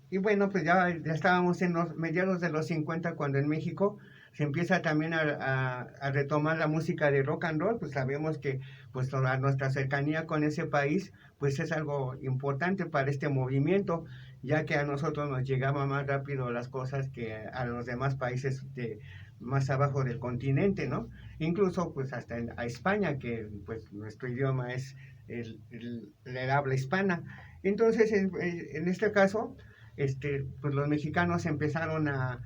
y bueno, pues ya estábamos en los mediados de los 50 cuando en México se empieza también a retomar la música de rock and roll, pues sabemos que pues toda nuestra cercanía con ese país pues es algo importante para este movimiento, ya que a nosotros nos llegaba más rápido las cosas que a los demás países de más abajo del continente, ¿no? Incluso pues hasta a España, que pues nuestro idioma es el habla hispana. Entonces, en este caso, pues los mexicanos empezaron a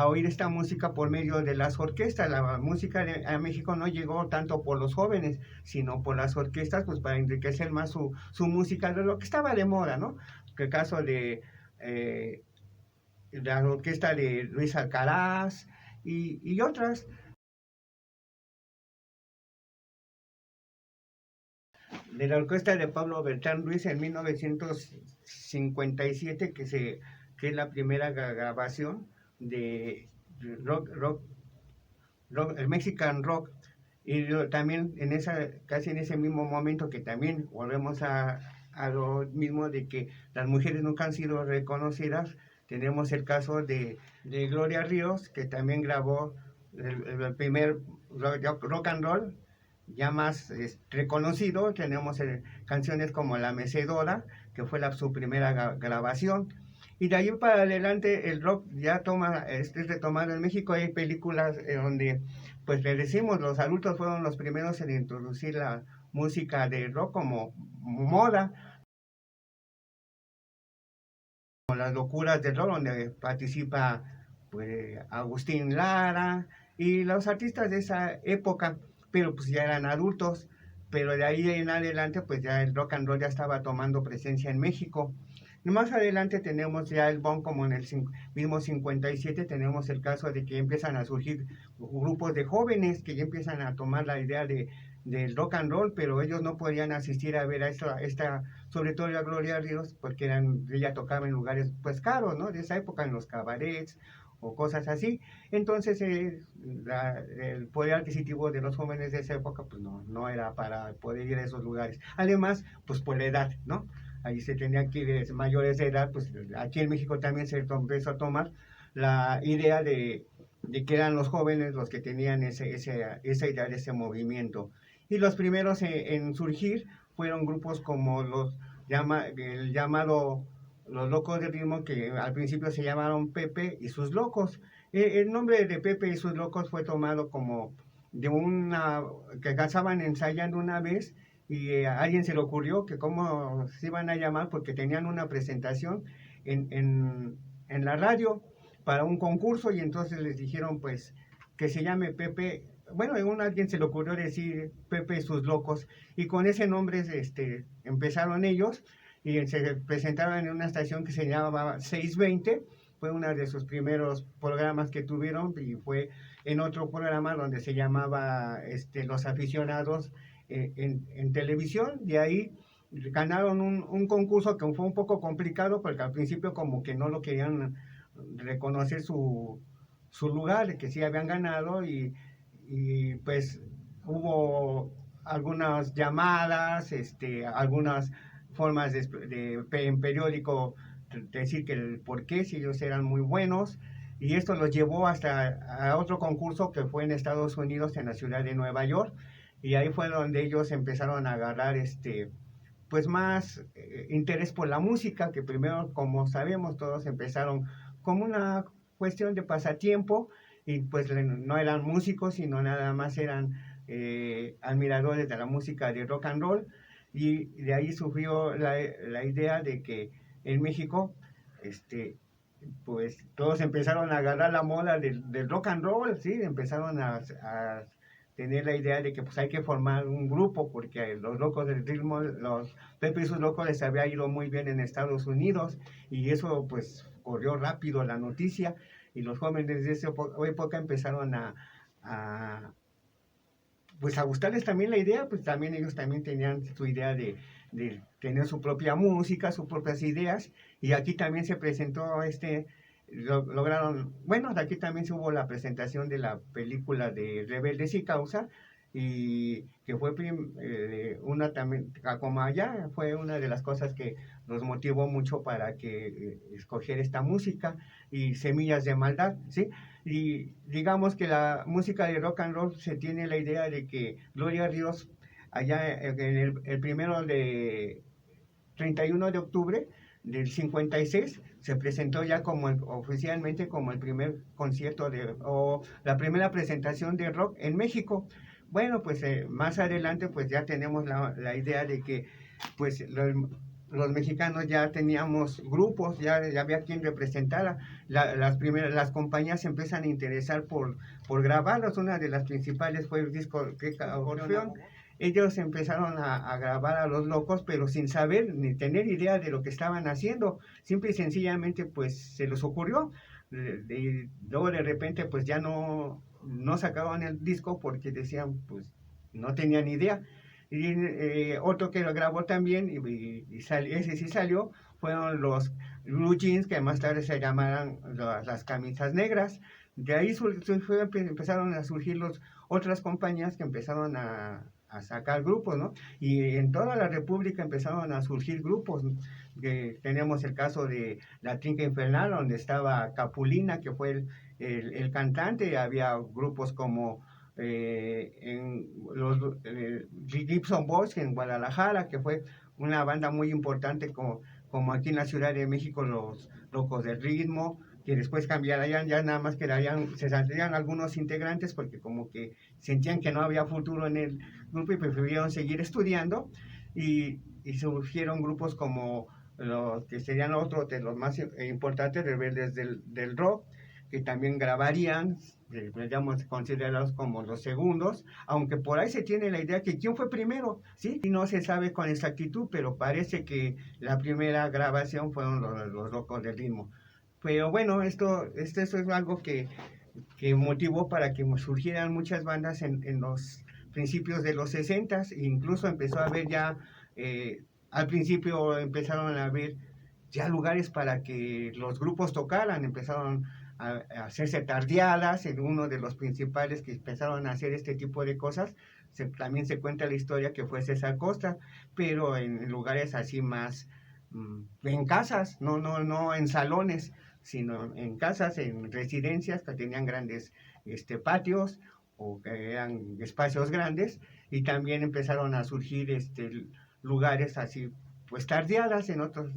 oír esta música por medio de las orquestas. La música a México no llegó tanto por los jóvenes, sino por las orquestas, pues para enriquecer más su música de lo que estaba de moda, ¿no? El caso de eh, la orquesta de Luis Alcaraz y otras. De la orquesta de Pablo Bertrán Ruiz en 1957, que es la primera grabación de rock, el Mexican Rock. Y también casi en ese mismo momento que también volvemos a lo mismo de que las mujeres nunca han sido reconocidas, tenemos el caso de Gloria Ríos, que también grabó el primer rock and roll ya más reconocido. Tenemos canciones como La Mecedora, que fue su primera grabación. Y de ahí para adelante el rock ya es retomado en México. Hay películas donde, pues le decimos, los adultos fueron los primeros en introducir la música de rock como moda, como Las Locuras del Rock, donde participa pues Agustín Lara y los artistas de esa época, pero pues ya eran adultos. Pero de ahí en adelante pues ya el rock and roll ya estaba tomando presencia en México. Más adelante tenemos ya el boom, como en el mismo 57 tenemos el caso de que empiezan a surgir grupos de jóvenes que ya empiezan a tomar la idea del rock and roll, pero ellos no podían asistir a ver a esta, sobre todo a Gloria Ríos, porque ella tocaba en lugares pues caros, ¿no? De esa época, en los cabarets o cosas así. Entonces el poder adquisitivo de los jóvenes de esa época pues no era para poder ir a esos lugares. Además, pues por la edad, ¿no? Ahí se tenían que ir mayores de edad, pues aquí en México también se empezó a tomar la idea de que eran los jóvenes los que tenían esa idea de ese movimiento. Y los primeros en surgir fueron grupos como el llamado Los Locos del Ritmo, que al principio se llamaron Pepe y sus Locos. El nombre de Pepe y sus Locos fue tomado como de que casaban ensayando una vez, y a alguien se le ocurrió que cómo se iban a llamar, porque tenían una presentación en la radio para un concurso, y entonces les dijeron pues que se llame Pepe. Bueno, a alguien se le ocurrió decir Pepe y sus Locos, y con ese nombre empezaron ellos, y se presentaron en una estación que se llamaba 620. Fue uno de sus primeros programas que tuvieron, y fue en otro programa donde se llamaba Los Aficionados, en televisión. De ahí ganaron un concurso que fue un poco complicado, porque al principio como que no lo querían reconocer su lugar, que sí habían ganado, y pues hubo algunas llamadas, algunas formas en periódico decir que el por qué, si ellos eran muy buenos. Y esto los llevó hasta a otro concurso que fue en Estados Unidos, en la ciudad de Nueva York, y ahí fue donde ellos empezaron a agarrar pues más interés por la música, que primero, como sabemos, todos empezaron como una cuestión de pasatiempo, y pues no eran músicos, sino nada más eran admiradores de la música de rock and roll. Y de ahí surgió la idea de que en México pues todos empezaron a agarrar la moda del rock and roll, ¿sí? Empezaron a tener la idea de que pues hay que formar un grupo, porque los Locos del Ritmo, los Pepe y sus Locos, les había ido muy bien en Estados Unidos, y eso pues corrió rápido la noticia, y los jóvenes de esa época empezaron a pues a gustarles también la idea. Pues también ellos también tenían su idea de tener su propia música, sus propias ideas, y aquí también se presentó lograron, bueno, aquí también se hubo la presentación de la película de Rebeldes y Causa, y que fue una también, como allá, fue una de las cosas que nos motivó mucho para que escoger esta música y Semillas de Maldad, ¿sí? Y digamos que la música de rock and roll se tiene la idea de que Gloria Ríos, allá en el primero de 31 de octubre del 56, se presentó ya como oficialmente como el primer concierto o la primera presentación de rock en México. Bueno, pues más adelante pues ya tenemos la idea de que pues los mexicanos ya teníamos grupos, ya había quien representara. Las compañías se empiezan a interesar por grabarlos. Una de las principales fue el disco Orfeón. Ellos empezaron a grabar a Los Locos, pero sin saber ni tener idea de lo que estaban haciendo. Simple y sencillamente pues se les ocurrió. Y luego de repente pues ya no sacaban el disco porque decían pues no tenían idea. Y otro que lo grabó también, ese sí salió, fueron los Blue Jeans, que más tarde se llamaran las camisas negras. De ahí empezaron a surgir otras compañías que empezaron a sacar grupos, ¿no? Y en toda la República empezaron a surgir grupos, ¿no? Que tenemos el caso de La Trinca Infernal, donde estaba Capulina, que fue el cantante. Había grupos como en los Gibson Boys en Guadalajara, que fue una banda muy importante como aquí en la Ciudad de México, los Locos del Ritmo, que después cambiarían, ya nada más se saldrían algunos integrantes porque como que sentían que no había futuro en el grupo y prefirieron seguir estudiando, y surgieron grupos como los que serían otros de los más importantes, Rebeldes del Rock, que también grabarían, digamos, considerados como los segundos, aunque por ahí se tiene la idea que quién fue primero, ¿sí? Y no se sabe con exactitud, pero parece que la primera grabación fueron los Locos del Ritmo. Pero bueno, esto es algo que motivó para que surgieran muchas bandas en los principios de los 60, e incluso empezó a haber ya, al principio empezaron a haber ya lugares para que los grupos tocaran, empezaron a hacerse tardeadas. En uno de los principales que empezaron a hacer este tipo de cosas, también se cuenta la historia que fue César Costa, pero en lugares así más, en casas, no en salones, sino en casas, en residencias que tenían grandes patios o que eran espacios grandes, y también empezaron a surgir lugares así, pues tardeadas en otros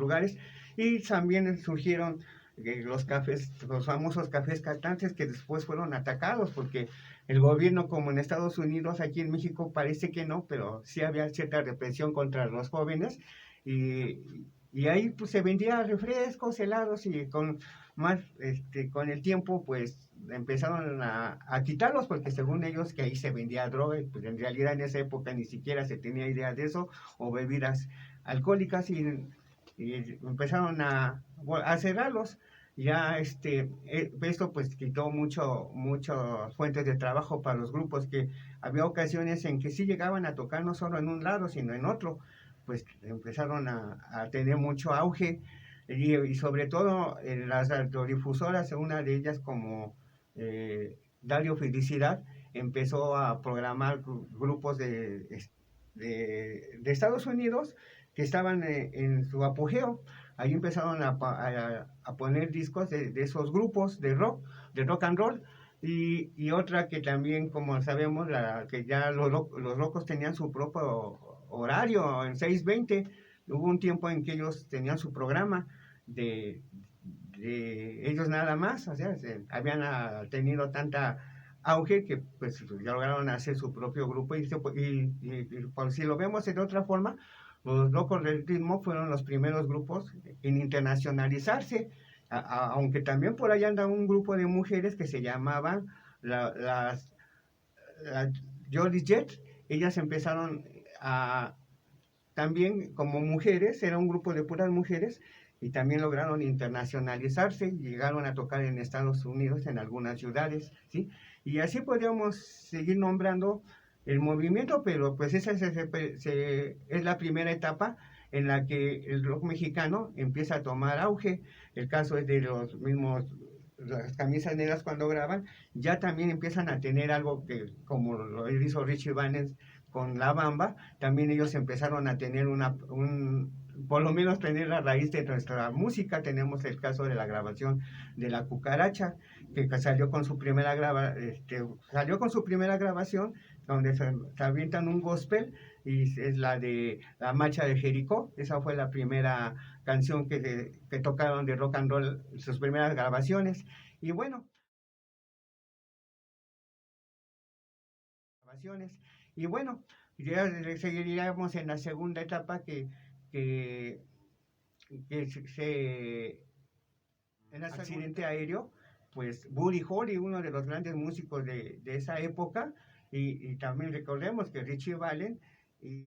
lugares, y también surgieron los cafés, los famosos cafés cantantes, que después fueron atacados porque el gobierno, como en Estados Unidos, aquí en México parece que no, pero sí había cierta represión contra los jóvenes, y ahí pues se vendía refrescos, helados, y con el tiempo pues empezaron a quitarlos porque según ellos que ahí se vendía droga, y pues en realidad en esa época ni siquiera se tenía idea de eso, o bebidas alcohólicas, y empezaron a cerrarlos. Ya esto pues quitó muchas fuentes de trabajo para los grupos, que había ocasiones en que sí llegaban a tocar no solo en un lado sino en otro, pues empezaron a tener mucho auge, y sobre todo las radiodifusoras, una de ellas como Radio Felicidad, empezó a programar grupos de Estados Unidos que estaban en su apogeo. Ahí empezaron a poner discos de esos grupos de rock and roll, y otra que también, como sabemos, que ya los locos tenían su propio horario en 6:20. Hubo un tiempo en que ellos tenían su programa de ellos nada más, o sea, habían tenido tanta auge que pues ya lograron hacer su propio grupo, y por si lo vemos de otra forma, los Locos del Ritmo fueron los primeros grupos en internacionalizarse, aunque también por ahí anda un grupo de mujeres que se llamaban las Jolly Jets. Ellas empezaron también como mujeres, era un grupo de puras mujeres, y también lograron internacionalizarse, llegaron a tocar en Estados Unidos en algunas ciudades, ¿sí? Y así podríamos seguir nombrando el movimiento, pero pues esa es la primera etapa en la que el rock mexicano empieza a tomar auge. El caso es de los mismos las camisas negras cuando graban, ya también empiezan a tener algo que, como lo hizo Richie Valens con La Bamba, también ellos empezaron a tener por lo menos tener la raíz de nuestra música. Tenemos el caso de la grabación de La Cucaracha, que salió con su salió con su primera grabación, donde se avientan un gospel, y es la de La Marcha de Jericó. Esa fue la primera canción que tocaron de rock and roll, sus primeras grabaciones. Y bueno, grabaciones. Y bueno, ya seguiríamos en la segunda etapa que, que en el accidente aéreo, pues Buddy Holly, uno de los grandes músicos de esa época, y también recordemos que Richie Valens, y